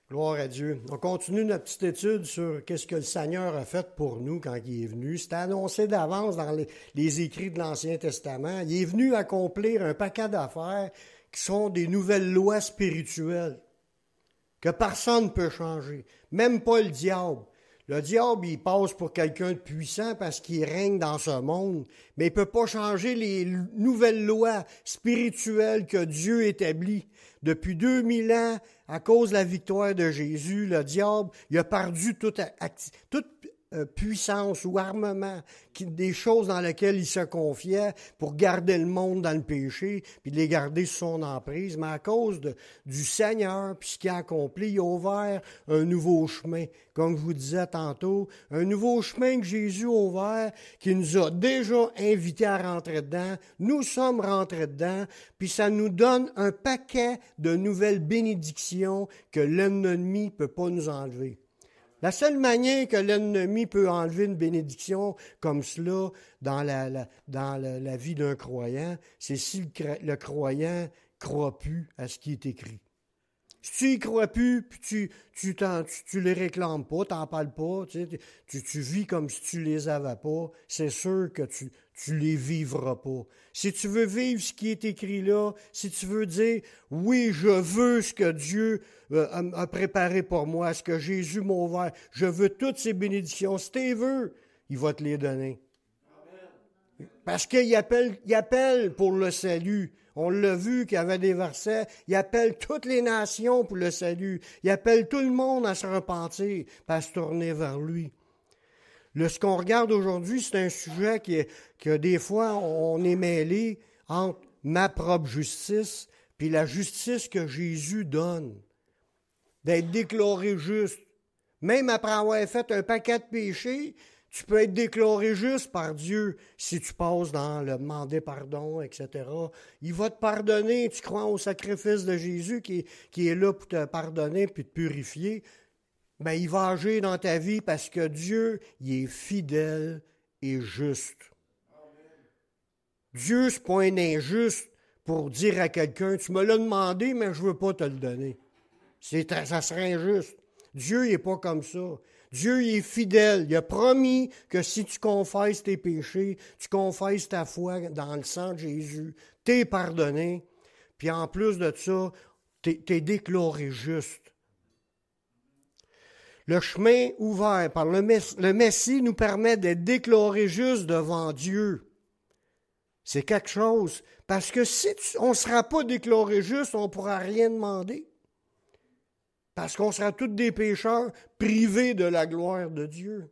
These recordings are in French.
Gloire à Dieu. On continue notre petite étude sur qu'est-ce que le Seigneur a fait pour nous quand il est venu. C'était annoncé d'avance dans les écrits de l'Ancien Testament. Il est venu accomplir un paquet d'affaires qui sont des nouvelles lois spirituelles que personne ne peut changer, même pas le diable. Le diable, il passe pour quelqu'un de puissant parce qu'il règne dans ce monde, mais il ne peut pas changer les nouvelles lois spirituelles que Dieu établit. Depuis 2000 ans, à cause de la victoire de Jésus, le diable, il a perdu toute puissance ou armement, des choses dans lesquelles il se confiait pour garder le monde dans le péché, puis de les garder sous son emprise. Mais à cause du Seigneur, puis ce qu'il a accompli, il a ouvert un nouveau chemin. Comme je vous disais tantôt, un nouveau chemin que Jésus a ouvert, qui nous a déjà invités à rentrer dedans. Nous sommes rentrés dedans, puis ça nous donne un paquet de nouvelles bénédictions que l'ennemi ne peut pas nous enlever. La seule manière que l'ennemi peut enlever une bénédiction comme cela dans la vie d'un croyant, c'est si le croyant ne croit plus à ce qui est écrit. Si tu y crois plus, puis tu les réclames pas, tu n'en parles pas, tu vis comme si tu les avais pas, c'est sûr que tu les vivras pas. Si tu veux vivre ce qui est écrit là, si tu veux dire, oui, je veux ce que Dieu a préparé pour moi, ce que Jésus m'a ouvert, je veux toutes ces bénédictions, si tu les veux, il va te les donner. Parce qu'il appelle pour le salut. On l'a vu qu'il y avait des versets. Il appelle toutes les nations pour le salut. Il appelle tout le monde à se repentir, à se tourner vers lui. Ce qu'on regarde aujourd'hui, c'est un sujet que des fois, on est mêlé entre ma propre justice puis la justice que Jésus donne. D'être déclaré juste. Même après avoir fait un paquet de péchés, tu peux être déclaré juste par Dieu si tu passes dans le demander pardon, etc. Il va te pardonner. Tu crois au sacrifice de Jésus qui est là pour te pardonner puis te purifier. Ben, il va agir dans ta vie parce que Dieu, il est fidèle et juste. Dieu, ce n'est pas un injuste pour dire à quelqu'un, tu me l'as demandé, mais je ne veux pas te le donner. Ça serait injuste. Dieu, il n'est pas comme ça. Dieu, il est fidèle. Il a promis que si tu confesses tes péchés, tu confesses ta foi dans le sang de Jésus, t'es pardonné. Puis en plus de ça, t'es déclaré juste. Le chemin ouvert par le Messie nous permet d'être déclaré juste devant Dieu. C'est quelque chose. Parce que si on ne sera pas déclaré juste, on ne pourra rien demander. Parce qu'on sera tous des pécheurs privés de la gloire de Dieu.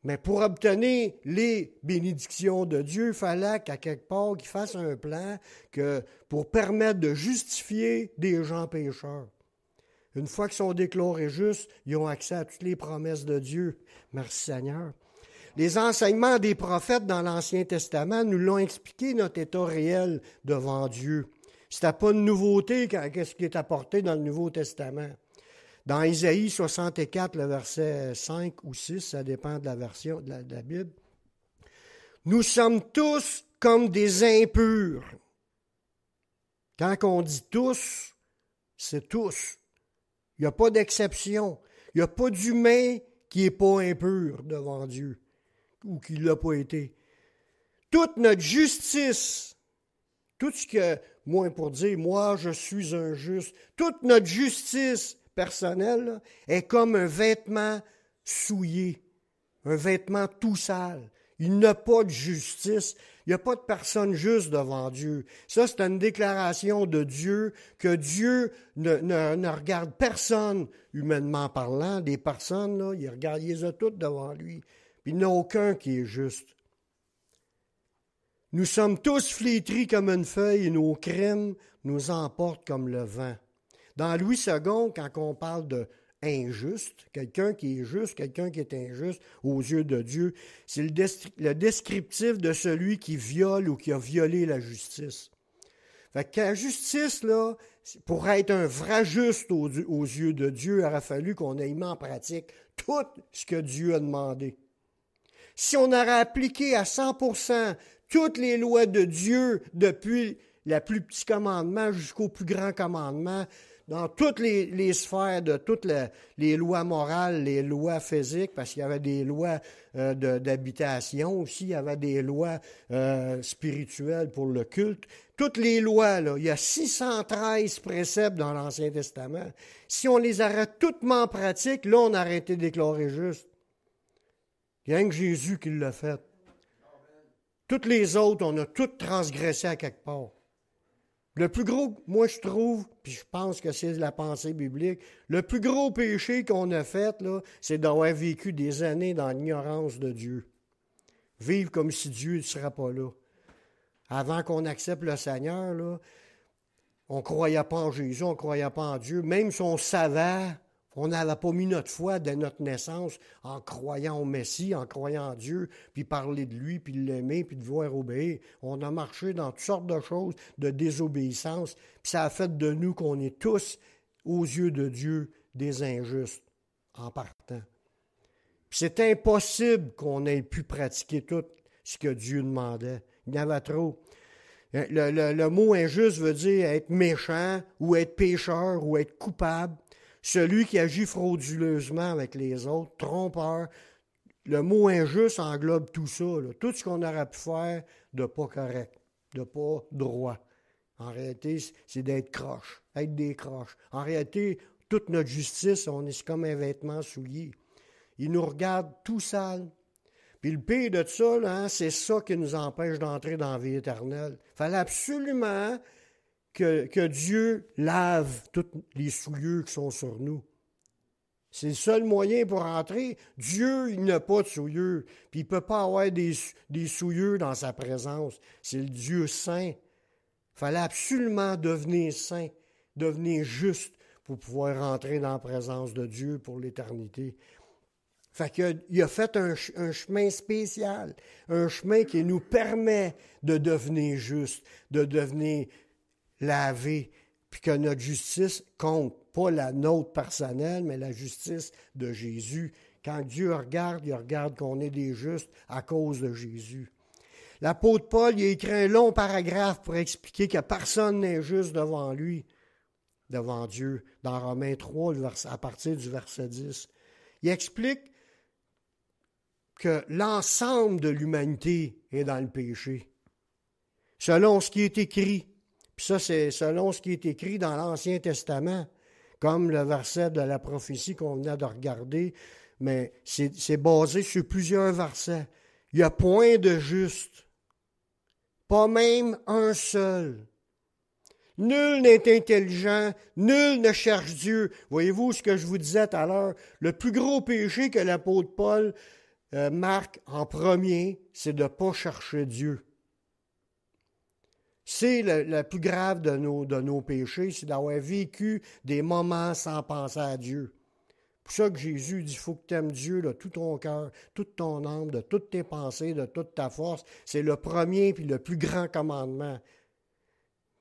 Mais pour obtenir les bénédictions de Dieu, il fallait qu'à quelque part, qu'il fasse un plan pour permettre de justifier des gens pécheurs. Une fois qu'ils sont déclarés justes, ils ont accès à toutes les promesses de Dieu. Merci Seigneur. Les enseignements des prophètes dans l'Ancien Testament nous l'ont expliqué, notre état réel devant Dieu. C'était pas une nouveauté qu'est-ce qui est apporté dans le Nouveau Testament. Dans Isaïe 64, le verset 5 ou 6, ça dépend de la version de la Bible. Nous sommes tous comme des impurs. Quand on dit tous, c'est tous. Il n'y a pas d'exception. Il n'y a pas d'humain qui n'est pas impur devant Dieu ou qui ne l'a pas été. Toute notre justice, tout ce que, moi pour dire, moi je suis un juste, toute notre justice personnelle là, est comme un vêtement souillé, un vêtement tout sale. Il n'y a pas de justice, il n'y a pas de personne juste devant Dieu. Ça, c'est une déclaration de Dieu, que Dieu ne regarde personne, humainement parlant, des personnes, là, il les a toutes devant lui. Puis il n'y en a aucun qui est juste. Nous sommes tous flétris comme une feuille et nos crimes nous emportent comme le vent. Dans Louis II, quand on parle de injuste, quelqu'un qui est juste, quelqu'un qui est injuste aux yeux de Dieu, c'est le descriptif de celui qui viole ou qui a violé la justice. Fait que la justice, là, pour être un vrai juste aux yeux de Dieu, il aurait fallu qu'on ait mis en pratique tout ce que Dieu a demandé. Si on aurait appliqué à 100% toutes les lois de Dieu, depuis le plus petit commandement jusqu'au plus grand commandement, dans toutes les sphères de toutes les lois morales, les lois physiques, parce qu'il y avait des lois d'habitation aussi, il y avait des lois spirituelles pour le culte. Toutes les lois, là, il y a 613 préceptes dans l'Ancien Testament. Si on les arrête toutes en pratique, là, on a été déclaré juste. Il y a rien que Jésus qui l'a fait. Toutes les autres, on a toutes transgressé à quelque part. Le plus gros, moi je trouve, puis je pense que c'est la pensée biblique, le plus gros péché qu'on a fait, là, c'est d'avoir vécu des années dans l'ignorance de Dieu. Vivre comme si Dieu ne serait pas là. Avant qu'on accepte le Seigneur, là, on ne croyait pas en Jésus, on ne croyait pas en Dieu. Même si on savait, on n'avait pas mis notre foi dès notre naissance en croyant au Messie, en croyant en Dieu, puis parler de lui, puis l'aimer, puis de vouloir obéir. On a marché dans toutes sortes de choses de désobéissance, puis ça a fait de nous qu'on est tous, aux yeux de Dieu, des injustes en partant. Puis c'est impossible qu'on ait pu pratiquer tout ce que Dieu demandait. Il y en avait trop. Le mot injuste veut dire être méchant, ou être pécheur, ou être coupable. Celui qui agit frauduleusement avec les autres, trompeur. Le mot injuste englobe tout ça, là. Tout ce qu'on aurait pu faire de pas correct, de pas droit. En réalité, c'est d'être croche, être des croches. En réalité, toute notre justice, on est comme un vêtement souillé. Il nous regarde tout sale. Puis le pire de ça, là, c'est ça qui nous empêche d'entrer dans la vie éternelle. Il fallait absolument que Dieu lave tous les souillures qui sont sur nous. C'est le seul moyen pour entrer. Dieu, il n'a pas de souillure. Puis il ne peut pas avoir des souillures dans sa présence. C'est le Dieu saint. Il fallait absolument devenir saint, devenir juste pour pouvoir rentrer dans la présence de Dieu pour l'éternité. Fait qu'il a fait un chemin spécial, un chemin qui nous permet de devenir juste, de devenir lavé, puis que notre justice compte, pas la nôtre personnelle, mais la justice de Jésus. Quand Dieu regarde, il regarde qu'on est des justes à cause de Jésus. L'apôtre Paul, il a écrit un long paragraphe pour expliquer que personne n'est juste devant lui, devant Dieu, dans Romains 3, à partir du verset 10. Il explique que l'ensemble de l'humanité est dans le péché, selon ce qui est écrit. Puis ça, c'est selon ce qui est écrit dans l'Ancien Testament, comme le verset de la prophétie qu'on venait de regarder, mais c'est basé sur plusieurs versets. Il n'y a point de juste, pas même un seul. Nul n'est intelligent, nul ne cherche Dieu. Voyez-vous ce que je vous disais tout à l'heure? Le plus gros péché que l'apôtre Paul marque en premier, c'est de ne pas chercher Dieu. C'est le plus grave de nos péchés, c'est d'avoir vécu des moments sans penser à Dieu. C'est pour ça que Jésus dit, il faut que tu aimes Dieu de tout ton cœur, toute ton âme, de toutes tes pensées, de toute ta force. C'est le premier puis le plus grand commandement.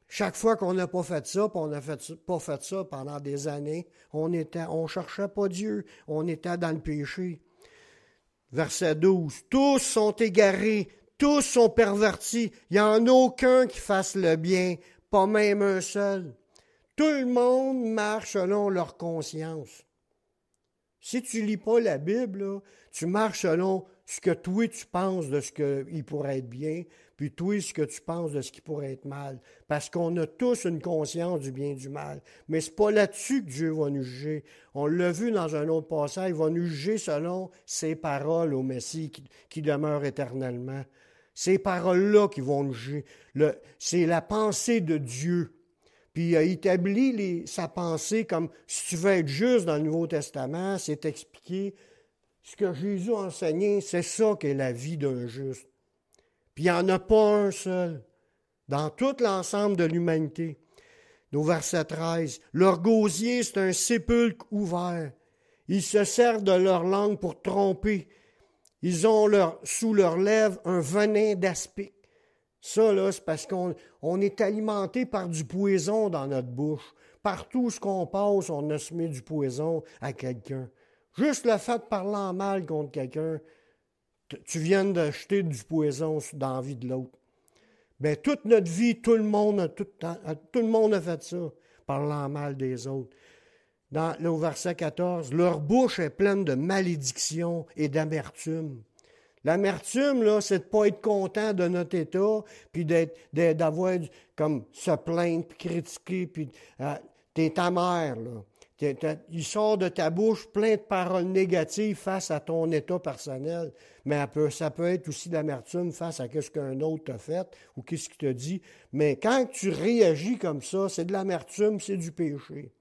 Chaque fois qu'on n'a pas fait ça, puis on n'a pas fait ça pendant des années, on cherchait pas Dieu, on était dans le péché. Verset 12. Tous sont égarés, tous sont pervertis. Il n'y en a aucun qui fasse le bien, pas même un seul. Tout le monde marche selon leur conscience. Si tu lis pas la Bible, là, tu marches selon ce que toi tu penses de ce qu'il pourrait être bien, puis toi ce que tu penses de ce qui pourrait être mal. Parce qu'on a tous une conscience du bien et du mal. Mais c'est pas là-dessus que Dieu va nous juger. On l'a vu dans un autre passage, il va nous juger selon ses paroles au Messie qui demeure éternellement. Ces paroles-là qui vont nous juger. C'est la pensée de Dieu. Puis il a établi sa pensée comme, si tu veux être juste dans le Nouveau Testament, c'est expliqué. Ce que Jésus a enseigné, c'est ça qu'est la vie d'un juste. Puis il n'y en a pas un seul dans tout l'ensemble de l'humanité. Au verset 13, « Leur gosier, c'est un sépulcre ouvert. Ils se servent de leur langue pour tromper. Ils ont sous leurs lèvres un venin d'aspic. » Ça, là, c'est parce qu'on est alimenté par du poison dans notre bouche. Partout où on passe, on a semé du poison à quelqu'un. Juste le fait de parler en mal contre quelqu'un, tu viens de jeter du poison dans la vie de l'autre. Bien, toute notre vie, tout le monde a fait ça. parlant mal des autres. Au verset 14, « Leur bouche est pleine de malédiction et d'amertume. » L'amertume, là, c'est de ne pas être content de notre état, puis d'avoir comme se plaindre, puis critiquer, puis t'es ta mère, là. Il sort de ta bouche plein de paroles négatives face à ton état personnel, mais ça peut être aussi de l'amertume face à ce qu'un autre t'a fait ou qu'est-ce qu'il t'a dit. Mais quand tu réagis comme ça, c'est de l'amertume, c'est du péché.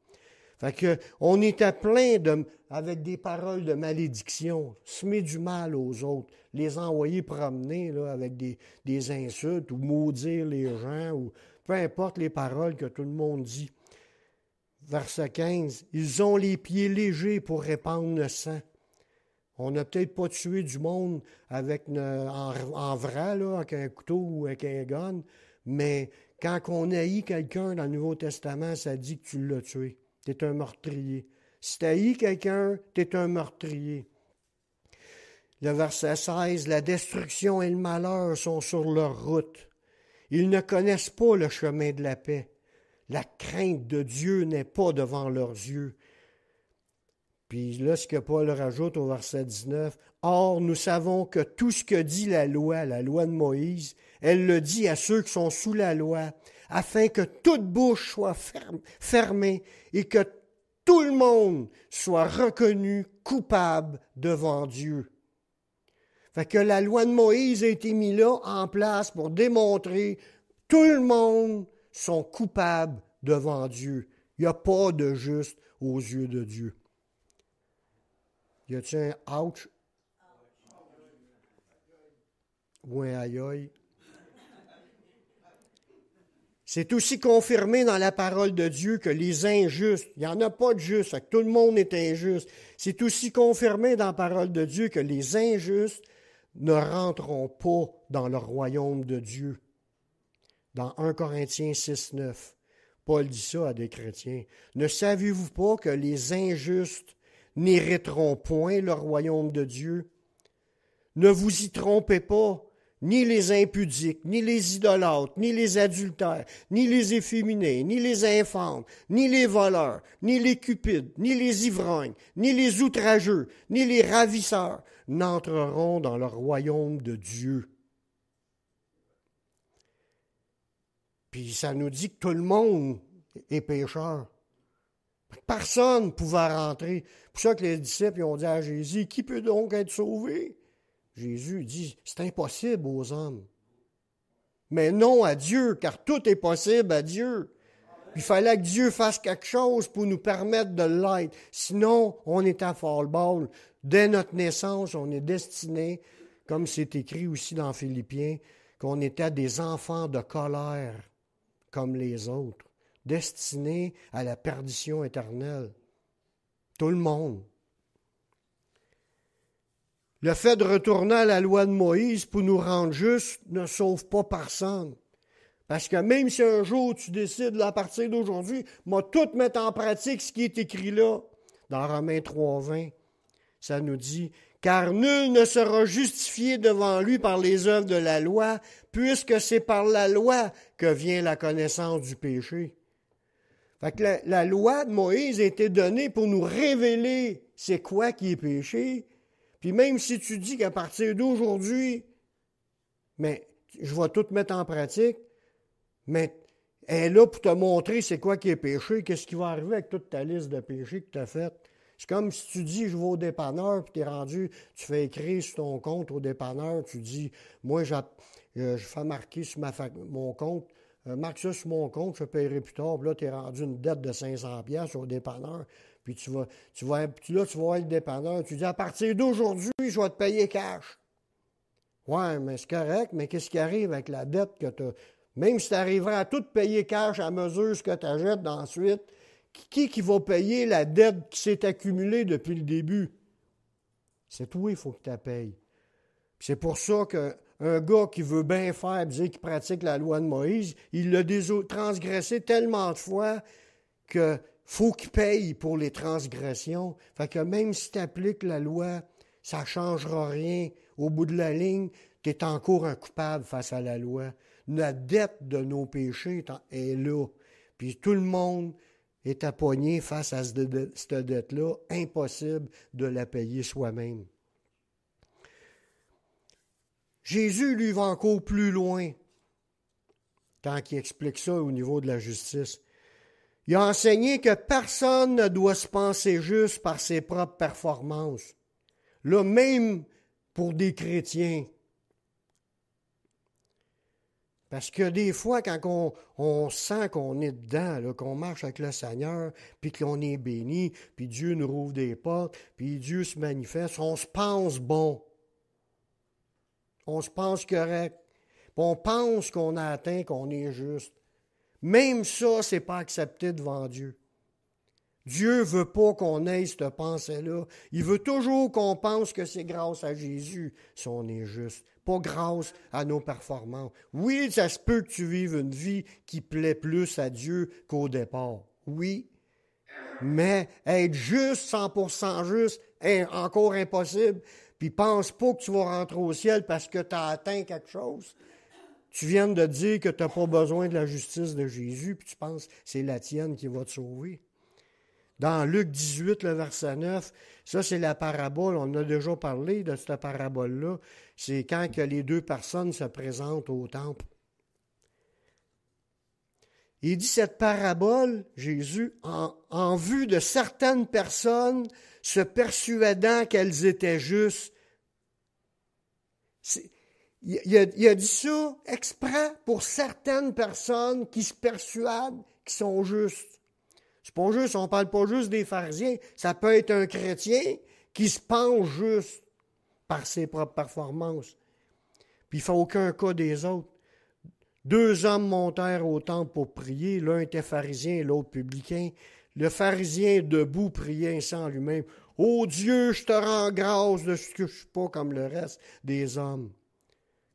Fait que on était plein avec des paroles de malédiction, semer du mal aux autres, les envoyer promener là, avec des insultes ou maudire les gens, ou peu importe les paroles que tout le monde dit. Verset 15, « Ils ont les pieds légers pour répandre le sang. » On n'a peut-être pas tué du monde en vrai, là, avec un couteau ou avec un gun, mais quand on haït quelqu'un dans le Nouveau Testament, ça dit que tu l'as tué. Tu es un meurtrier. Si tu haïs quelqu'un, tu es un meurtrier. Le verset 16, « La destruction et le malheur sont sur leur route. Ils ne connaissent pas le chemin de la paix. La crainte de Dieu n'est pas devant leurs yeux. » Puis là, ce que Paul rajoute au verset 19, « Or, nous savons que tout ce que dit la loi de Moïse, elle le dit à ceux qui sont sous la loi, afin que toute bouche soit fermée et que tout le monde soit reconnu coupable devant Dieu. » Fait que la loi de Moïse a été mise là en place pour démontrer que tout le monde sont coupables devant Dieu. Il n'y a pas de juste aux yeux de Dieu. Y a-t-il un ouch? Ou un aïe aïe? C'est aussi confirmé dans la parole de Dieu que les injustes, il n'y en a pas de justes, fait que tout le monde est injuste. C'est aussi confirmé dans la parole de Dieu que les injustes ne rentreront pas dans le royaume de Dieu. Dans 1 Corinthiens 6, 9, Paul dit ça à des chrétiens. « Ne savez-vous pas que les injustes n'hériteront point le royaume de Dieu? Ne vous y trompez pas. Ni les impudiques, ni les idolâtres, ni les adultères, ni les efféminés, ni les infâmes, ni les voleurs, ni les cupides, ni les ivrognes, ni les outrageux, ni les ravisseurs n'entreront dans le royaume de Dieu. » Puis ça nous dit que tout le monde est pécheur. Personne ne pouvait rentrer. C'est pour ça que les disciples ont dit à Jésus, « Qui peut donc être sauvé? » Jésus dit, c'est impossible aux hommes. Mais non à Dieu, car tout est possible à Dieu. Il fallait que Dieu fasse quelque chose pour nous permettre de l'être. Sinon, on est à fall-ball. Dès notre naissance, on est destiné, comme c'est écrit aussi dans Philippiens, qu'on était des enfants de colère, comme les autres, destinés à la perdition éternelle. Tout le monde. Le fait de retourner à la loi de Moïse pour nous rendre justes ne sauve pas personne. Parce que même si un jour tu décides, à partir d'aujourd'hui, moi tout mettre en pratique ce qui est écrit là, dans Romains 3,20, ça nous dit, « Car nul ne sera justifié devant lui par les œuvres de la loi, puisque c'est par la loi que vient la connaissance du péché. » Fait que la loi de Moïse a été donnée pour nous révéler c'est quoi qui est péché. Puis même si tu dis qu'à partir d'aujourd'hui, mais je vais tout mettre en pratique, mais elle est là pour te montrer c'est quoi qui est péché, qu'est-ce qui va arriver avec toute ta liste de péchés que tu as faite. C'est comme si tu dis, je vais au dépanneur, puis tu es rendu, tu fais écrire sur ton compte au dépanneur, tu dis, moi, je fais marquer sur mon compte, marque ça sur mon compte, je paierai plus tard, puis là, tu es rendu une dette de 500$ au dépanneur. Puis tu vas voir le dépanneur, tu dis, à partir d'aujourd'hui, je vais te payer cash. Ouais, mais c'est correct, mais qu'est-ce qui arrive avec la dette que tu as? Même si tu arriverais à tout payer cash à mesure ce que tu achètes ensuite, qui va payer la dette qui s'est accumulée depuis le début? C'est toi, il faut que tu la payes. Puis c'est pour ça qu'un gars qui veut bien faire, dire qu'il pratique la loi de Moïse, il l'a transgressé tellement de fois que faut qu'il paye pour les transgressions. Fait que même si tu appliques la loi, ça ne changera rien. Au bout de la ligne, tu es encore un coupable face à la loi. La dette de nos péchés est là. Puis tout le monde est pogné face à cette dette-là, impossible de la payer soi-même. Jésus, lui, va encore plus loin quand il explique ça au niveau de la justice. Il a enseigné que personne ne doit se penser juste par ses propres performances. Là, même pour des chrétiens. Parce que des fois, quand on sent qu'on est dedans, là, qu'on marche avec le Seigneur, puis qu'on est béni, puis Dieu nous rouvre des portes, puis Dieu se manifeste, on se pense bon. On se pense correct. Puis on pense qu'on a atteint, qu'on est juste. Même ça, c'est pas accepté devant Dieu. Dieu veut pas qu'on ait cette pensée-là. Il veut toujours qu'on pense que c'est grâce à Jésus si on est juste. Pas grâce à nos performances. Oui, ça se peut que tu vives une vie qui plaît plus à Dieu qu'au départ. Oui. Mais être juste, 100% juste, est encore impossible. Puis pense pas que tu vas rentrer au ciel parce que tu as atteint quelque chose. Tu viens de dire que tu n'as pas besoin de la justice de Jésus, puis tu penses que c'est la tienne qui va te sauver. Dans Luc 18, le verset 9, ça c'est la parabole, on a déjà parlé de cette parabole-là, c'est quand que les deux personnes se présentent au temple. Il dit cette parabole, Jésus, en vue de certaines personnes se persuadant qu'elles étaient justes. Il a dit ça exprès pour certaines personnes qui se persuadent qu'ils sont justes. C'est pas juste, on ne parle pas juste des pharisiens, ça peut être un chrétien qui se pense juste par ses propres performances. Puis il ne fait aucun cas des autres. 2 hommes montèrent au temple pour prier, l'un était pharisien et l'autre publicain. Le pharisien debout priait ainsi en lui-même. « Ô Dieu, je te rends grâce de ce que je ne suis pas comme le reste des hommes,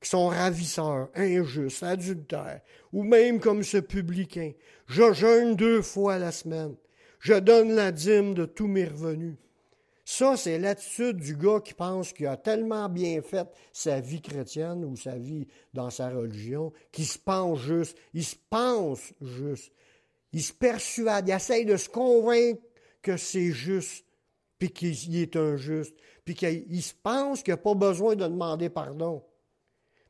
qui sont ravisseurs, injustes, adultères, ou même comme ce publicain. Je jeûne 2 fois la semaine. Je donne la dîme de tous mes revenus. » Ça, c'est l'attitude du gars qui pense qu'il a tellement bien fait sa vie chrétienne ou sa vie dans sa religion, qu'il se pense juste. Il se pense juste. Il se persuade, il essaye de se convaincre que c'est juste, puis qu'il est injuste, puis qu'il se pense qu'il n'a pas besoin de demander pardon.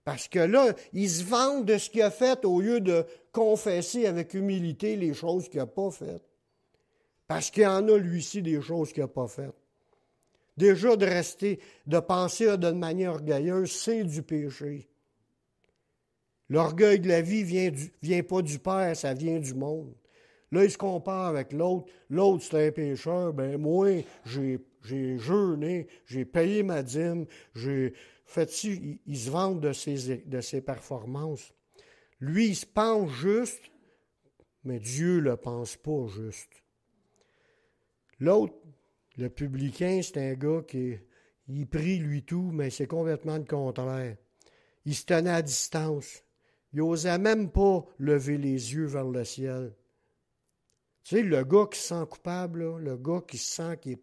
Parce que là, il se vante de ce qu'il a fait au lieu de confesser avec humilité les choses qu'il n'a pas faites. Parce qu'il y en a, lui-ci, des choses qu'il n'a pas faites. Déjà, de penser d'une manière orgueilleuse, c'est du péché. L'orgueil de la vie vient pas du Père, ça vient du monde. Là, il se compare avec l'autre. L'autre, c'est un pécheur. Ben moi, j'ai jeûné, j'ai payé ma dîme, j'ai fait ci. Il se vante de ses performances. Lui, il se pense juste, mais Dieu ne le pense pas juste. L'autre, le publicain, c'est un gars il prie lui tout, mais c'est complètement le contraire. Il se tenait à distance. Il n'osait même pas lever les yeux vers le ciel. Tu sais, le gars qui se sent coupable, là, le gars qui se sent qu'il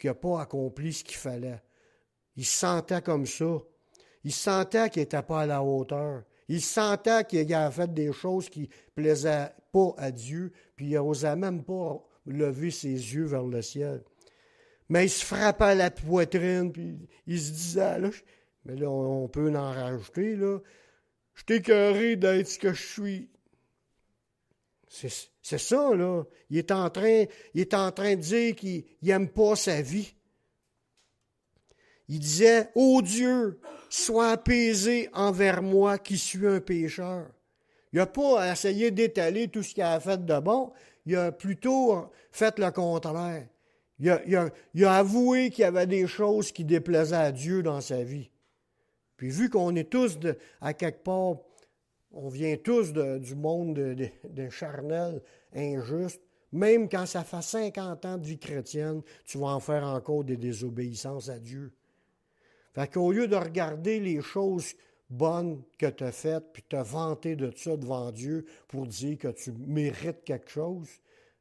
n'a pas accompli ce qu'il fallait. Il se sentait comme ça. Il se sentait qu'il n'était pas à la hauteur. Il se sentait qu'il avait fait des choses qui ne plaisaient pas à Dieu, puis il n'osait même pas lever ses yeux vers le ciel. Mais il se frappait à la poitrine, puis il se disait, là, mais là, on peut en rajouter, là, je suis écœuré d'être ce que je suis. C'est ça, là. Il est en train de dire qu'il n'aime pas sa vie. Il disait, « Ô Dieu, sois apaisé envers moi qui suis un pécheur. » Il n'a pas essayé d'étaler tout ce qu'il a fait de bon, il a plutôt fait le contraire. Il a avoué qu'il y avait des choses qui déplaisaient à Dieu dans sa vie. Puis vu qu'on est tous, à quelque part, on vient tous du monde de charnel, injuste, même quand ça fait 50 ans de vie chrétienne, tu vas en faire encore des désobéissances à Dieu. Fait qu'au lieu de regarder les choses bonnes que tu as faites, puis te vanter de ça devant Dieu pour dire que tu mérites quelque chose,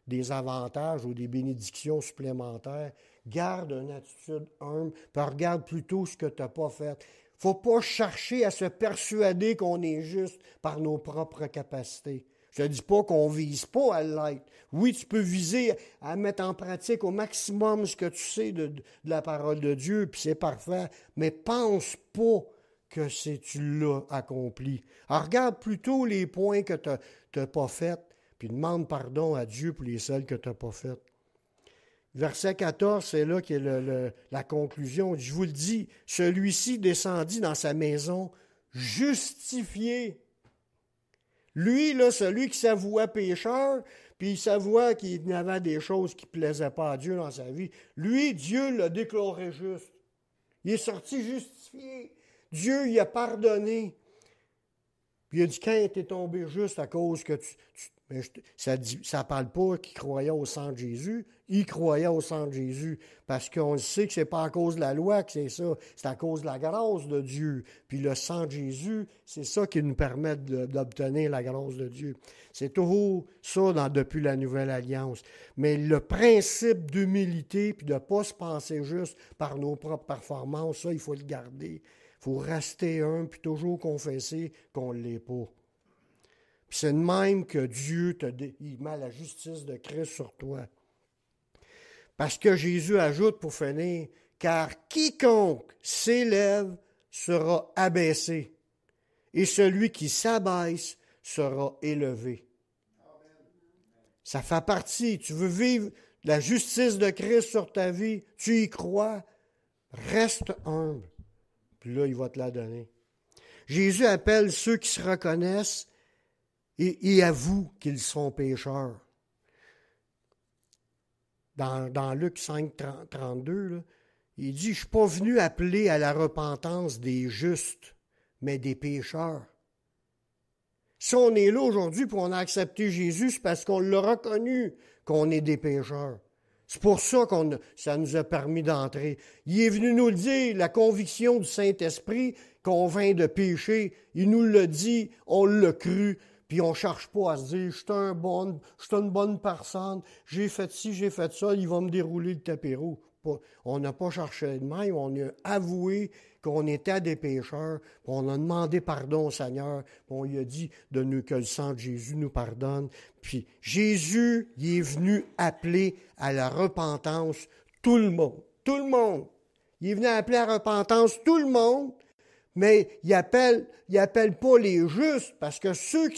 des avantages ou des bénédictions supplémentaires, garde une attitude humble, puis regarde plutôt ce que tu n'as pas fait. Il ne faut pas chercher à se persuader qu'on est juste par nos propres capacités. Je ne te dis pas qu'on ne vise pas à l'être. Oui, tu peux viser à mettre en pratique au maximum ce que tu sais de la parole de Dieu, puis c'est parfait, mais pense pas que tu l'as accompli. Alors, regarde plutôt les points que tu n'as pas faits, puis demande pardon à Dieu pour les seuls que tu n'as pas faits. Verset 14, c'est là qu'est la conclusion. Je vous le dis, celui-ci descendit dans sa maison justifié. Lui, là, celui qui s'avouait pécheur, puis il s'avouait qu'il y avait des choses qui ne plaisaient pas à Dieu dans sa vie, lui, Dieu l'a déclaré juste. Il est sorti justifié. Dieu, il a pardonné. Puis il a dit, quand tu es tombé juste à cause que mais ça ne parle pas qu'il croyait au sang de Jésus. Il croyait au sang de Jésus parce qu'on sait que ce n'est pas à cause de la loi que c'est ça. C'est à cause de la grâce de Dieu. Puis le sang de Jésus, c'est ça qui nous permet d'obtenir la grâce de Dieu. C'est toujours ça depuis la Nouvelle Alliance. Mais le principe d'humilité puis de ne pas se penser juste par nos propres performances, ça, il faut le garder. Il faut rester humble puis toujours confesser qu'on ne l'est pas. Puis c'est de même que Dieu il met la justice de Christ sur toi. Parce que Jésus ajoute pour finir, car quiconque s'élève sera abaissé, et celui qui s'abaisse sera élevé. Ça fait partie. Tu veux vivre la justice de Christ sur ta vie, tu y crois, reste humble. Puis là, il va te la donner. Jésus appelle ceux qui se reconnaissent et avouent qu'ils sont pécheurs. Dans Luc 5, 32, là, il dit, « Je ne suis pas venu appeler à la repentance des justes, mais des pécheurs. » Si on est là aujourd'hui pour on a accepté Jésus, c'est parce qu'on l'a reconnu qu'on est des pécheurs. C'est pour ça que ça nous a permis d'entrer. Il est venu nous le dire, la conviction du Saint-Esprit convainc de péché. Il nous l'a dit, on l'a cru. Puis on ne cherche pas à se dire, je suis une bonne personne, j'ai fait ci, j'ai fait ça, il va me dérouler le tapis rouge. On n'a pas cherché de même, on a avoué qu'on était des pécheurs, puis on a demandé pardon au Seigneur, puis on lui a dit que le sang de Jésus nous pardonne. Puis Jésus, il est venu appeler à la repentance tout le monde. Tout le monde. Il est venu appeler à la repentance tout le monde, mais il appelle pas les justes, parce que ceux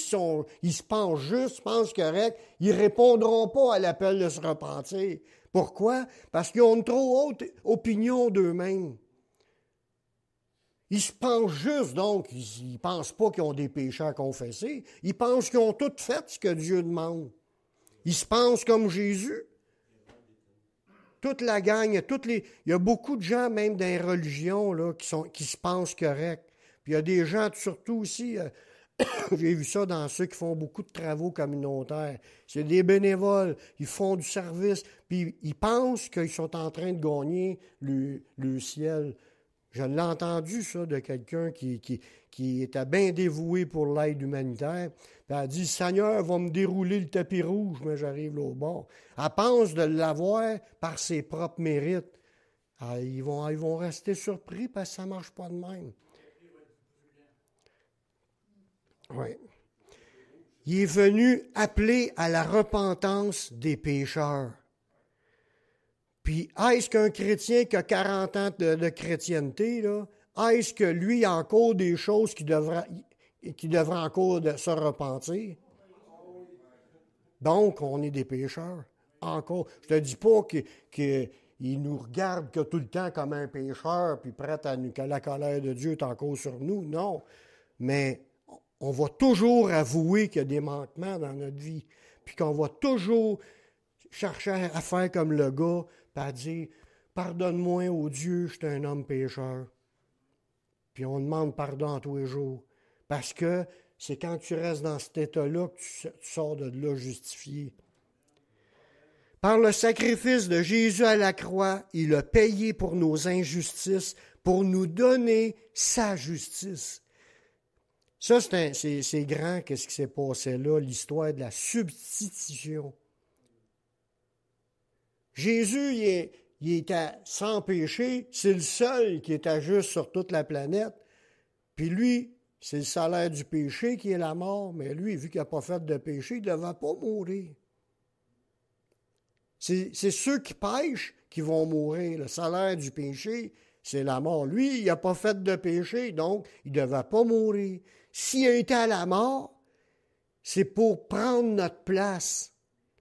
ils se pensent justes, pensent correct, ils répondront pas à l'appel de se repentir. Pourquoi? Parce qu'ils ont une trop haute opinion d'eux-mêmes. Ils se pensent justes, donc ils ne pensent pas qu'ils ont des péchés à confesser. Ils pensent qu'ils ont tout fait ce que Dieu demande. Ils se pensent comme Jésus. Toute la gang, il y a beaucoup de gens, même dans les religions, là, qui se pensent corrects. Puis il y a des gens, surtout aussi, j'ai vu ça dans ceux qui font beaucoup de travaux communautaires. C'est des bénévoles, ils font du service, puis ils pensent qu'ils sont en train de gagner le ciel. Je l'ai entendu, ça, de quelqu'un qui était bien dévoué pour l'aide humanitaire. Puis elle a dit, « Seigneur va me dérouler le tapis rouge, mais j'arrive là au bord. » Elle pense de l'avoir par ses propres mérites. Alors, ils vont rester surpris parce que ça ne marche pas de même. Oui. Il est venu appeler à la repentance des pécheurs. Puis, est-ce qu'un chrétien qui a 40 ans de chrétienté, là, est-ce que lui a encore des choses qui devraient encore se repentir? Donc, on est des pécheurs. Encore. Je ne te dis pas qu'il nous regarde que tout le temps comme un pécheur, puis prêt que la colère de Dieu est encore sur nous. Non. Mais on va toujours avouer qu'il y a des manquements dans notre vie. Puis qu'on va toujours chercher à faire comme le gars, puis à dire, « Pardonne-moi, ô Dieu, je suis un homme pécheur. » Puis on demande pardon à tous les jours. Parce que c'est quand tu restes dans cet état-là que tu sors de là justifié. Par le sacrifice de Jésus à la croix, il a payé pour nos injustices, pour nous donner sa justice. Ça, c'est grand, qu'est-ce qui s'est passé là, l'histoire de la substitution. Jésus, il était sans péché, c'est le seul qui était juste sur toute la planète. Puis lui, C'est le salaire du péché qui est la mort, mais lui, vu qu'il n'a pas fait de péché, il ne devait pas mourir. C'est ceux qui pêchent qui vont mourir. Le salaire du péché, c'est la mort. Lui, il n'a pas fait de péché, donc il ne devait pas mourir. S'il a été à la mort, c'est pour prendre notre place.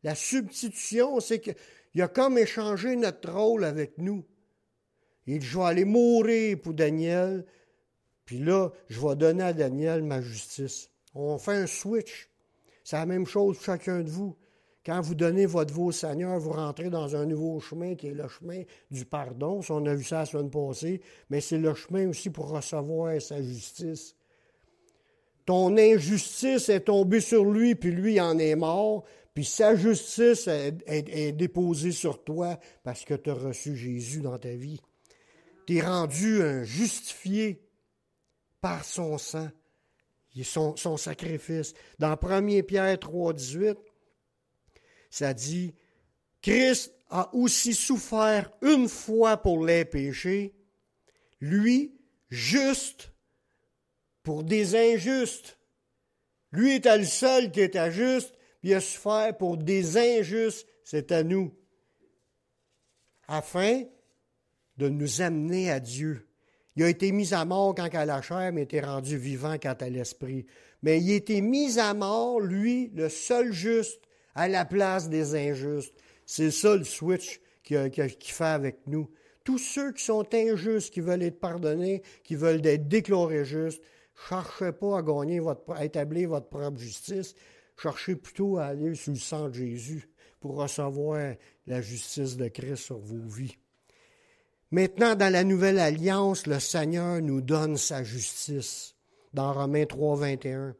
La substitution, c'est qu'il a comme échangé notre rôle avec nous. Il dit, je vais aller mourir pour Daniel, puis là, je vais donner à Daniel ma justice. On fait un switch. C'est la même chose pour chacun de vous. Quand vous donnez votre vie au Seigneur, vous rentrez dans un nouveau chemin qui est le chemin du pardon. Ça, on a vu ça la semaine passée, mais c'est le chemin aussi pour recevoir sa justice. Ton injustice est tombée sur lui, puis lui en est mort, puis sa justice est déposée sur toi parce que tu as reçu Jésus dans ta vie. Tu es rendu un justifié par son sang, son sacrifice. Dans 1 Pierre 3,18, ça dit, Christ a aussi souffert une fois pour les péchés, lui, juste pour des injustes. Lui était le seul qui était juste, puis il a souffert pour des injustes, c'est à nous, afin de nous amener à Dieu. Il a été mis à mort quand à la chair, mais était rendu vivant quand à l'esprit. Mais il a été mis à mort, lui, le seul juste, à la place des injustes. C'est ça le switch qu'il fait avec nous. Tous ceux qui sont injustes, qui veulent être pardonnés, qui veulent être déclarés justes, ne cherchez pas à établir votre propre justice. Cherchez plutôt à aller sur le sang de Jésus pour recevoir la justice de Christ sur vos vies. Maintenant, dans la nouvelle alliance, le Seigneur nous donne sa justice. Dans Romains 3, 21.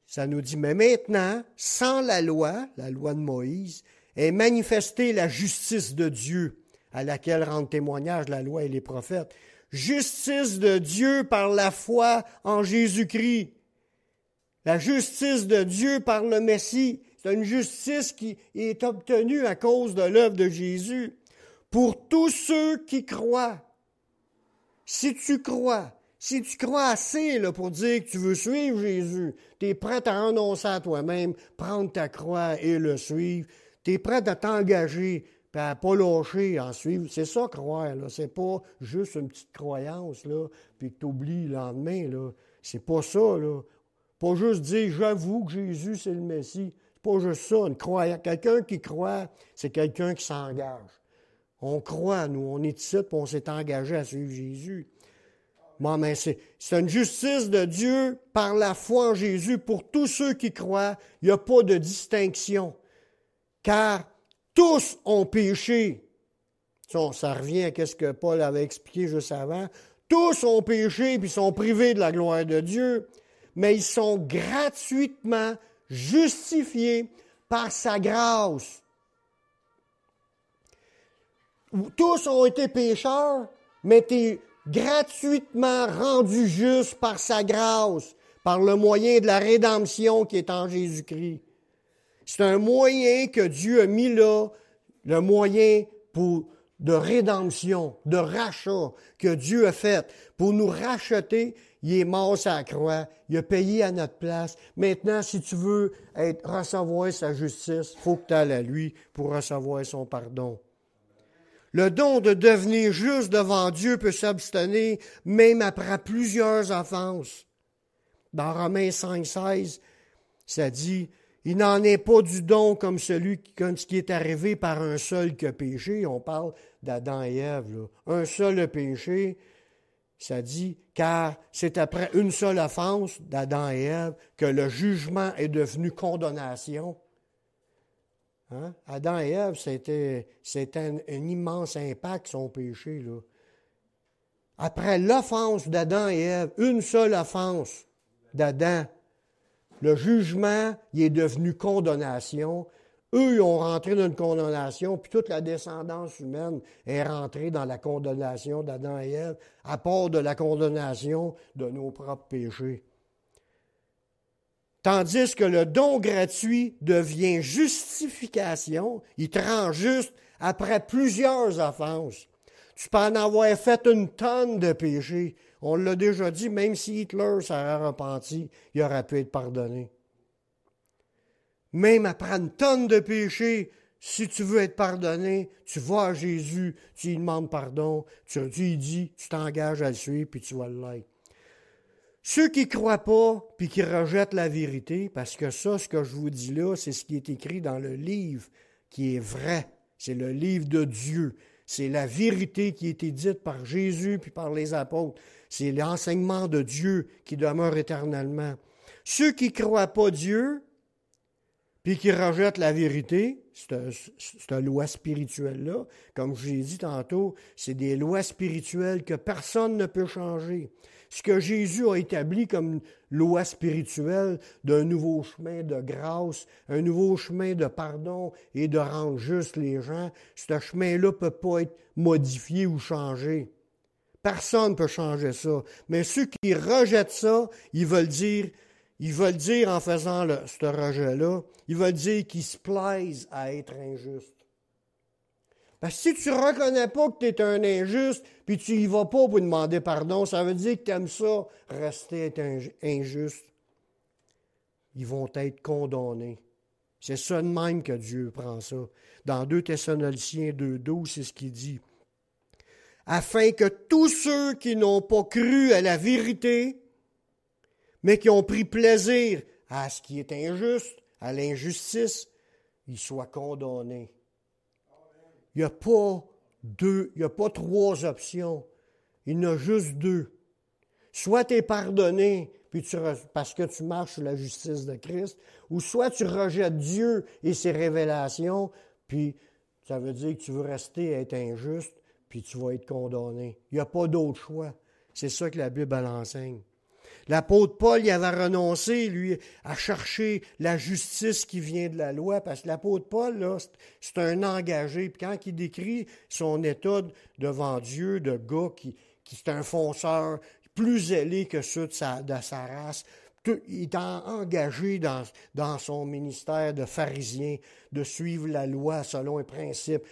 Ça nous dit, mais maintenant, sans la loi de Moïse, est manifestée la justice de Dieu, à laquelle rendent témoignage la loi et les prophètes. Justice de Dieu par la foi en Jésus-Christ. La justice de Dieu par le Messie. C'est une justice qui est obtenue à cause de l'œuvre de Jésus. Pour tous ceux qui croient. Si tu crois assez là, pour dire que tu veux suivre Jésus, tu es prêt à renoncer à toi-même, prendre ta croix et le suivre, tu es prêt à t'engager, puis à ne pas lâcher, en suivre. C'est ça, croire. Là. C'est pas juste une petite croyance, là, puis que tu oublies le lendemain. Là. C'est pas ça. Là. Pas juste dire « j'avoue que Jésus, c'est le Messie ». C'est pas juste ça. Quelqu'un qui croit, c'est quelqu'un qui s'engage. On croit, nous, on est ici, puis on s'est engagé à suivre Jésus. Bon, mais c'est une justice de Dieu par la foi en Jésus pour tous ceux qui croient. Il n'y a pas de distinction. Car tous ont péché. Ça revient à ce que Paul avait expliqué juste avant. Tous ont péché puis sont privés de la gloire de Dieu, mais ils sont gratuitement justifiés par sa grâce. Tous ont été pécheurs, mais tu es gratuitement rendu juste par sa grâce, par le moyen de la rédemption qui est en Jésus-Christ. C'est un moyen que Dieu a mis là, le moyen de rédemption, de rachat que Dieu a fait. Pour nous racheter, il est mort sur la croix, il a payé à notre place. Maintenant, si tu veux recevoir sa justice, il faut que tu ailles à lui pour recevoir son pardon. Le don de devenir juste devant Dieu peut s'obtenir même après plusieurs offenses. Dans Romains 5,16, ça dit « Il n'en est pas du don comme ce qui est arrivé par un seul qui a péché. » On parle d'Adam et Ève. Là. Un seul a péché, ça dit « Car c'est après une seule offense d'Adam et Ève que le jugement est devenu condamnation. » Hein? Adam et Ève, c'était un immense impact, son péché. Là. Après l'offense d'Adam et Ève, une seule offense d'Adam, le jugement, il est devenu condamnation. Eux, ils ont rentré dans une condamnation, puis toute la descendance humaine est rentrée dans la condamnation d'Adam et Ève, à part de la condamnation de nos propres péchés. Tandis que le don gratuit devient justification, il te rend juste après plusieurs offenses. Tu peux en avoir fait une tonne de péchés. On l'a déjà dit, même si Hitler s'aurait repenti, il aurait pu être pardonné. Même après une tonne de péchés, si tu veux être pardonné, tu vas à Jésus, tu lui demandes pardon, tu lui dis, tu t'engages à le suivre, puis tu vas l'être. Ceux qui ne croient pas, puis qui rejettent la vérité, parce que ça, ce que je vous dis là, c'est ce qui est écrit dans le livre qui est vrai. C'est le livre de Dieu. C'est la vérité qui a été dite par Jésus puis par les apôtres. C'est l'enseignement de Dieu qui demeure éternellement. Ceux qui ne croient pas Dieu, puis qui rejettent la vérité, cette loi spirituelle-là, comme je l'ai dit tantôt, c'est des lois spirituelles que personne ne peut changer. Ce que Jésus a établi comme loi spirituelle d'un nouveau chemin de grâce, un nouveau chemin de pardon et de rendre juste les gens, ce chemin-là ne peut pas être modifié ou changé. Personne ne peut changer ça. Mais ceux qui rejettent ça, ils veulent dire en faisant ce rejet-là, ils veulent dire qu'ils se plaisent à être injustes. Parce que si tu ne reconnais pas que tu es un injuste, puis tu n'y vas pas pour demander pardon, ça veut dire que tu aimes ça, rester être injuste. Ils vont être condamnés. C'est ça de même que Dieu prend ça. Dans 2 Thessaloniciens 2,12, c'est ce qu'il dit. Afin que tous ceux qui n'ont pas cru à la vérité, mais qui ont pris plaisir à ce qui est injuste, à l'injustice, ils soient condamnés. Il n'y a pas 3 options. Il y en a juste 2. Soit tu es pardonné parce que tu marches sur la justice de Christ, ou soit tu rejettes Dieu et ses révélations, puis ça veut dire que tu veux rester à être injuste, puis tu vas être condamné. Il n'y a pas d'autre choix. C'est ça que la Bible elle enseigne. L'apôtre Paul, il avait renoncé, lui, à chercher la justice qui vient de la loi, parce que l'apôtre Paul, là, c'est un engagé. Puis quand il décrit son état devant Dieu, de gars qui est un fonceur, plus zélé que ceux de sa race, il est engagé dans son ministère de pharisien, de suivre la loi selon un principe.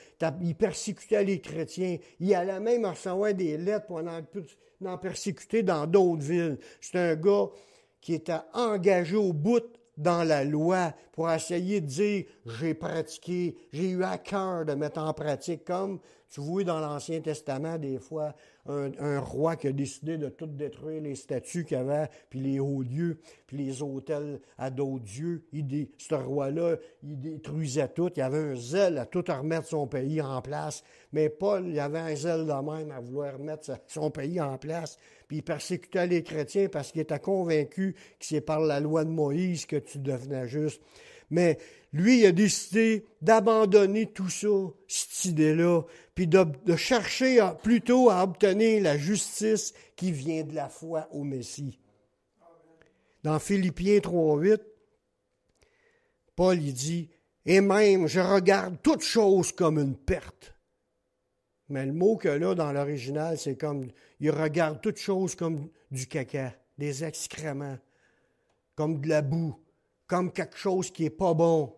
Il persécutait les chrétiens. Il allait même recevoir des lettres pour en persécuter dans d'autres villes. C'est un gars qui était engagé au bout dans la loi pour essayer de dire « j'ai pratiqué, j'ai eu à cœur de mettre en pratique », comme tu vois dans l'Ancien Testament des fois, un roi qui a décidé de tout détruire les statues qu'il y avait, puis les hauts lieux, puis les autels à d'autres dieux. Ce roi-là, il détruisait tout. Il avait un zèle à tout remettre son pays en place. Mais Paul, il avait un zèle de même à vouloir remettre son pays en place. Puis il persécutait les chrétiens parce qu'il était convaincu que c'est par la loi de Moïse que tu devenais juste. Mais lui, il a décidé d'abandonner tout ça, cette idée-là, puis de chercher plutôt à obtenir la justice qui vient de la foi au Messie. Dans Philippiens 3,8, Paul il dit « Et même, je regarde toute chose comme une perte. » Mais le mot que là, dans l'original, c'est comme « Il regarde toute chose comme du caca, des excréments, comme de la boue, comme quelque chose qui n'est pas bon. »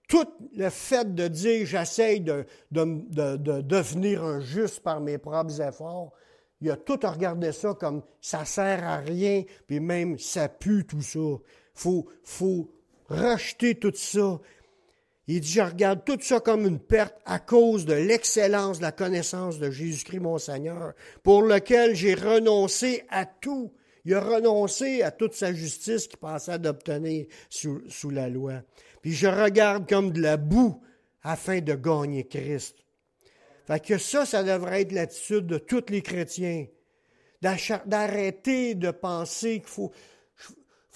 Tout le fait de dire « j'essaye de devenir un juste par mes propres efforts », il a tout regardé ça comme « ça ne sert à rien », puis même « ça pue tout ça ». Faut rejeter tout ça. Il dit « je regarde tout ça comme une perte à cause de l'excellence de la connaissance de Jésus-Christ mon Seigneur, pour lequel j'ai renoncé à tout. » Il a renoncé à toute sa justice qu'il pensait d'obtenir sous la loi. Puis je regarde comme de la boue afin de gagner Christ. Fait que ça devrait être l'attitude de tous les chrétiens. D'arrêter de penser qu'il faut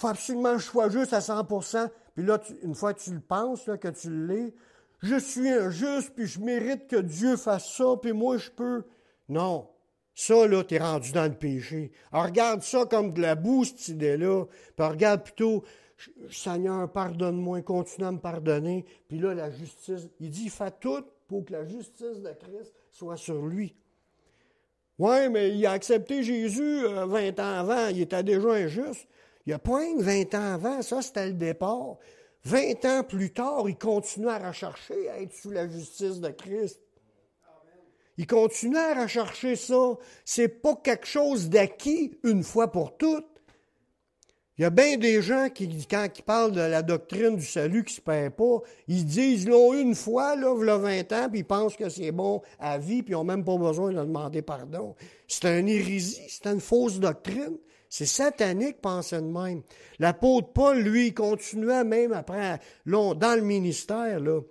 absolument que je sois juste à 100%. Puis là, une fois que tu le penses, là, que tu l'es, je suis injuste, puis je mérite que Dieu fasse ça, puis moi je peux. Non. Ça, là, t'es rendu dans le péché. Alors, regarde ça comme de la boue, cette idée-là. Puis regarde plutôt, Seigneur, pardonne-moi, continue à me pardonner. Puis là, la justice, il dit, il fait tout pour que la justice de Christ soit sur lui. Oui, mais il a accepté Jésus 20 ans avant. Il était déjà injuste. Il n'y a pas un 20 ans avant, ça, c'était le départ. 20 ans plus tard, il continue à rechercher à être sous la justice de Christ. Ils continuèrent à chercher ça. C'est pas quelque chose d'acquis une fois pour toutes. Il y a bien des gens qui, quand ils parlent de la doctrine du salut qui ne se perd pas, ils disent, ils l'ont eu une fois, là, il y a 20 ans, puis ils pensent que c'est bon à vie, puis ils n'ont même pas besoin de demander pardon. C'est une hérésie, c'est une fausse doctrine. C'est satanique, penser de même. L'apôtre Paul, lui, il continuait même après, là, dans le ministère, là.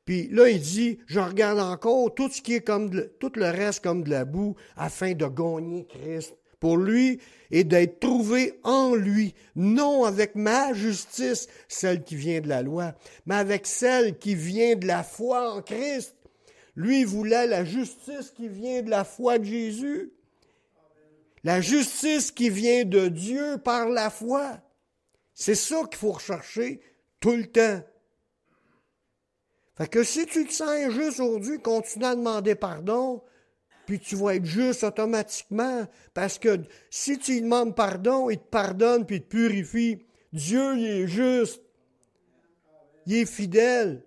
Puis là, il dit, je regarde encore tout ce qui est tout le reste comme de la boue, afin de gagner Christ. Pour lui, et d'être trouvé en lui, non avec ma justice, celle qui vient de la loi, mais avec celle qui vient de la foi en Christ. Lui voulait la justice qui vient de la foi de Jésus. La justice qui vient de Dieu par la foi. C'est ça qu'il faut rechercher tout le temps. Fait que si tu te sens injuste aujourd'hui, continue à demander pardon, puis tu vas être juste automatiquement, parce que si tu lui demandes pardon, il te pardonne puis il te purifie. Dieu, il est juste. Il est fidèle.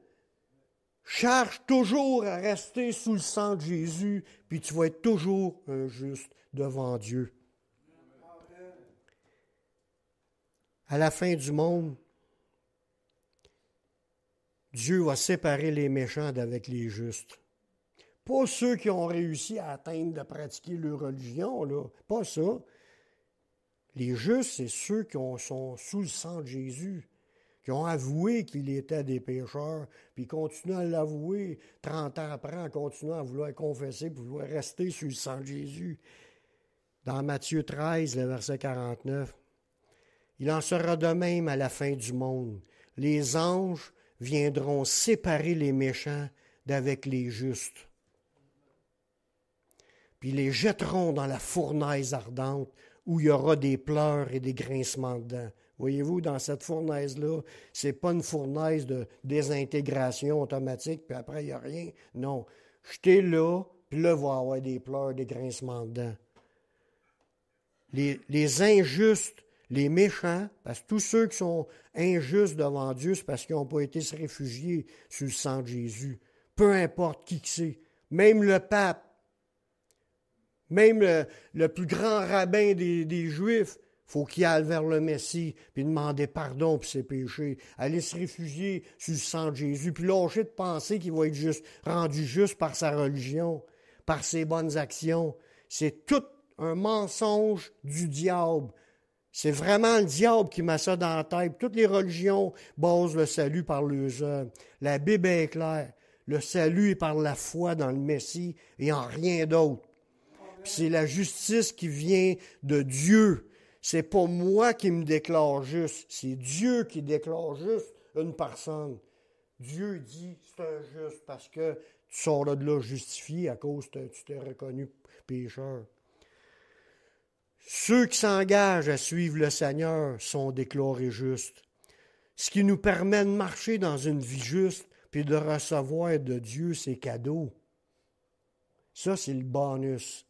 Cherche toujours à rester sous le sang de Jésus, puis tu vas être toujours un juste devant Dieu. À la fin du monde, Dieu va séparer les méchants d'avec les justes. Pas ceux qui ont réussi à atteindre de pratiquer leur religion, là. Pas ça. Les justes, c'est ceux qui sont sous le sang de Jésus, qui ont avoué qu'il était des pécheurs, puis continuent à l'avouer 30 ans après, en continuant à vouloir confesser, pour vouloir rester sous le sang de Jésus. Dans Matthieu 13, le verset 49, « Il en sera de même à la fin du monde. Les anges viendront séparer les méchants d'avec les justes. Puis ils les jetteront dans la fournaise ardente, où il y aura des pleurs et des grincements de dents. » Voyez-vous, dans cette fournaise-là, c'est pas une fournaise de désintégration automatique, puis après, il n'y a rien. Non. Jetez là, puis là, il va y avoir des pleurs, des grincements de dents. Les injustes, les méchants, parce que tous ceux qui sont injustes devant Dieu, c'est parce qu'ils n'ont pas été se réfugier sur le sang de Jésus. Peu importe qui que c'est. Même le pape, même le plus grand rabbin des Juifs, il faut qu'il aille vers le Messie, puis demander pardon pour ses péchés, aller se réfugier sur le sang de Jésus, puis lâcher de penser qu'il va être rendu juste par sa religion, par ses bonnes actions. C'est tout un mensonge du diable. C'est vraiment le diable qui met ça dans la tête. Toutes les religions basent le salut par leurs œuvres. La Bible est claire. Le salut est par la foi dans le Messie et en rien d'autre. Puis c'est la justice qui vient de Dieu. C'est pas moi qui me déclare juste. C'est Dieu qui déclare juste une personne. Dieu dit c'est un juste parce que tu sors de là justifié à cause que tu t'es reconnu pécheur. Ceux qui s'engagent à suivre le Seigneur sont déclarés justes. Ce qui nous permet de marcher dans une vie juste puis de recevoir de Dieu ses cadeaux. Ça, c'est le bonus.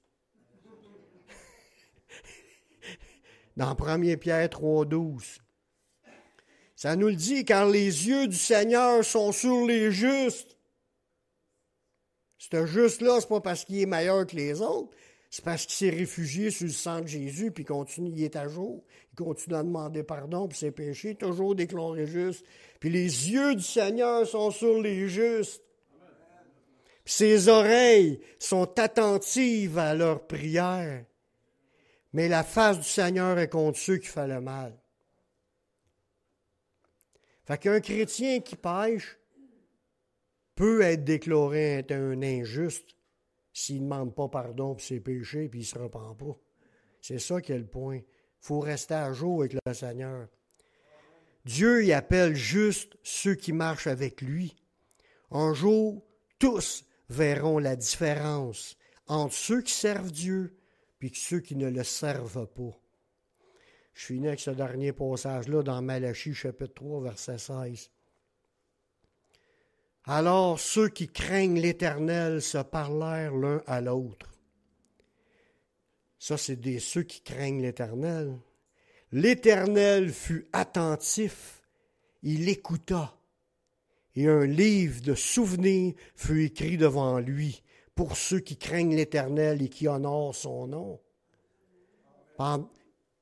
Dans 1 Pierre 3,12. Ça nous le dit, car les yeux du Seigneur sont sur les justes. Ce juste-là, c'est pas parce qu'il est meilleur que les autres, c'est parce qu'il s'est réfugié sur le sang de Jésus, puis il est à jour. Il continue à demander pardon pour ses péchés, toujours déclaré juste. Puis les yeux du Seigneur sont sur les justes. Puis ses oreilles sont attentives à leurs prières. Mais la face du Seigneur est contre ceux qui font le mal. Fait qu'un chrétien qui pêche peut être déclaré être un injuste s'il ne demande pas pardon pour ses péchés et il ne se repent pas. C'est ça qui est le point. Il faut rester à jour avec le Seigneur. Dieu y appelle juste ceux qui marchent avec lui. Un jour, tous verront la différence entre ceux qui servent Dieu et ceux qui ne le servent pas. Je finis avec ce dernier passage-là dans Malachie, chapitre 3, verset 16. Alors ceux qui craignent l'Éternel se parlèrent l'un à l'autre. Ça, c'est ceux qui craignent l'Éternel. L'Éternel fut attentif, il écouta, et un livre de souvenirs fut écrit devant lui pour ceux qui craignent l'Éternel et qui honorent son nom.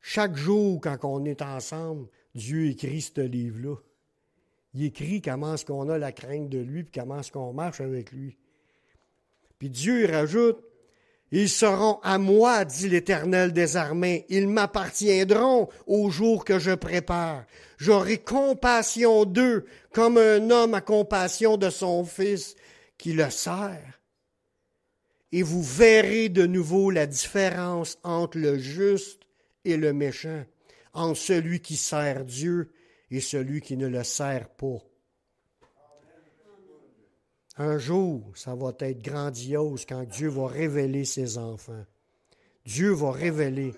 Chaque jour, quand on est ensemble, Dieu écrit ce livre-là. Il écrit comment est-ce qu'on a la crainte de lui, puis comment est-ce qu'on marche avec lui. Puis Dieu rajoute, « Ils seront à moi, dit l'Éternel des armées, ils m'appartiendront au jour que je prépare. J'aurai compassion d'eux, comme un homme a compassion de son fils qui le sert. Et vous verrez de nouveau la différence entre le juste et le méchant, entre celui qui sert Dieu et celui qui ne le sert pas. » Un jour, ça va être grandiose quand Dieu va révéler ses enfants. Dieu va révéler.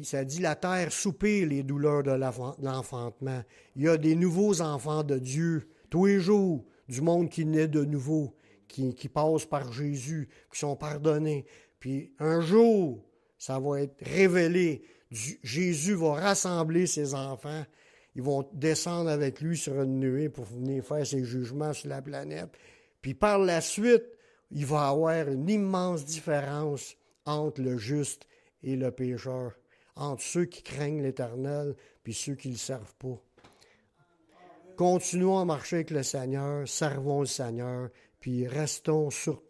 Ça dit la terre soupire les douleurs de l'enfantement. Il y a des nouveaux enfants de Dieu tous les jours, du monde qui naît de nouveau, qui passent par Jésus, qui sont pardonnés. Puis un jour, ça va être révélé. Jésus va rassembler ses enfants. Ils vont descendre avec lui sur une nuée pour venir faire ses jugements sur la planète. Puis par la suite, il va y avoir une immense différence entre le juste et le pécheur, entre ceux qui craignent l'Éternel et ceux qui ne le servent pas. Continuons à marcher avec le Seigneur, servons le Seigneur, puis restons sous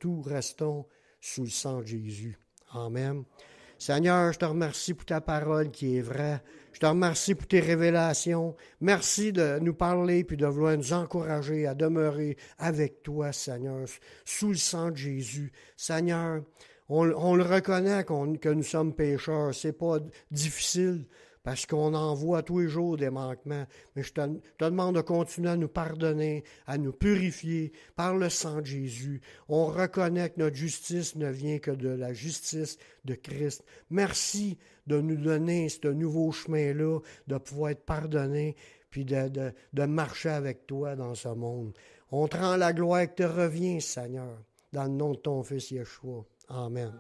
le sang de Jésus. Amen. Seigneur, je te remercie pour ta parole qui est vraie. Je te remercie pour tes révélations. Merci de nous parler puis de vouloir nous encourager à demeurer avec toi, Seigneur, sous le sang de Jésus. Seigneur, on le reconnaît que nous sommes pécheurs. C'est pas difficile parce qu'on en voit tous les jours des manquements. Mais je te demande de continuer à nous pardonner, à nous purifier par le sang de Jésus. On reconnaît que notre justice ne vient que de la justice de Christ. Merci de nous donner ce nouveau chemin-là, de pouvoir être pardonné, puis de marcher avec toi dans ce monde. On te rend la gloire qui te revient, Seigneur, dans le nom de ton Fils Yeshua. Amen.